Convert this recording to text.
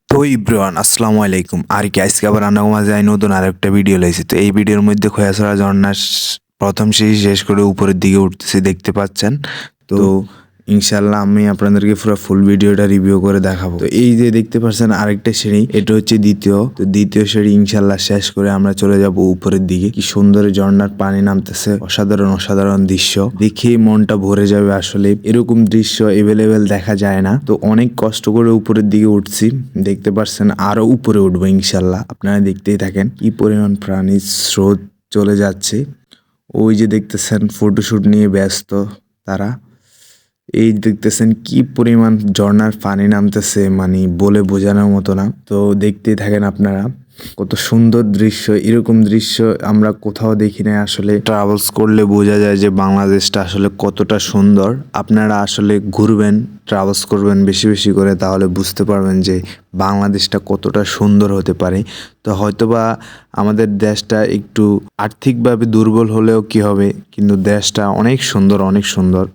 তো ইব্রান আসসালামু আলাইকুম আর কি আজকে আবার রান্না মাঝে নতুন আরেকটা ভিডিও লাইছি। তো এই ভিডিওর মধ্যে খোয়াছড়া ঝর্ণার প্রথম সিঁড়ি শেষ করে উপরের দিকে উঠতেছি দেখতে পাচ্ছেন। তো ইনশাল্লাহ আমি আপনাদেরকে পুরো ফুল ভিডিওটা রিভিউ করে দেখাবো। তো এই যে দেখতে পাচ্ছেন আরেকটা সিঁড়ি, এটা হচ্ছে দ্বিতীয় সিঁড়ি ইনশাল্লাহ শেষ করে আমরা চলে যাব উপরের দিকে। কি সুন্দর ঝর্ণার পানি নামতেছে, অসাধারণ দৃশ্য দেখে মনটা ভরে যাবে। আসলে এরকম দৃশ্য এভেলেবেল দেখা যায় না। তো অনেক কষ্ট করে উপরের দিকে উঠছি, দেখতে পাচ্ছেন আরো উপরে উঠবো ইনশাল্লাহ। আপনারা দেখতেই থাকেন কি পরিমাণ প্রাণীর স্রোত চলে যাচ্ছে। ওই যে দেখতেছেন ফটোশুট নিয়ে ব্যস্ত তারা। এই দেখতেছেন কি পরিমাণ ঝর্ণার পানি নামতেছে, মানে বলে বোঝানোর মতো না। তো দেখতেই থাকেন আপনারা, কত সুন্দর দৃশ্য। এরকম দৃশ্য আমরা কোথাও দেখি না। আসলে ট্রাভেলস করলে বোঝা যায় যে বাংলাদেশটা আসলে কতটা সুন্দর। আপনারা আসলে ঘুরবেন, ট্রাভেলস করবেন বেশি বেশি করে, তাহলে বুঝতে পারবেন যে বাংলাদেশটা কতটা সুন্দর হতে পারে। তো হয়তোবা আমাদের দেশটা একটু আর্থিকভাবে দুর্বল হলেও কি হবে, কিন্তু দেশটা অনেক সুন্দর।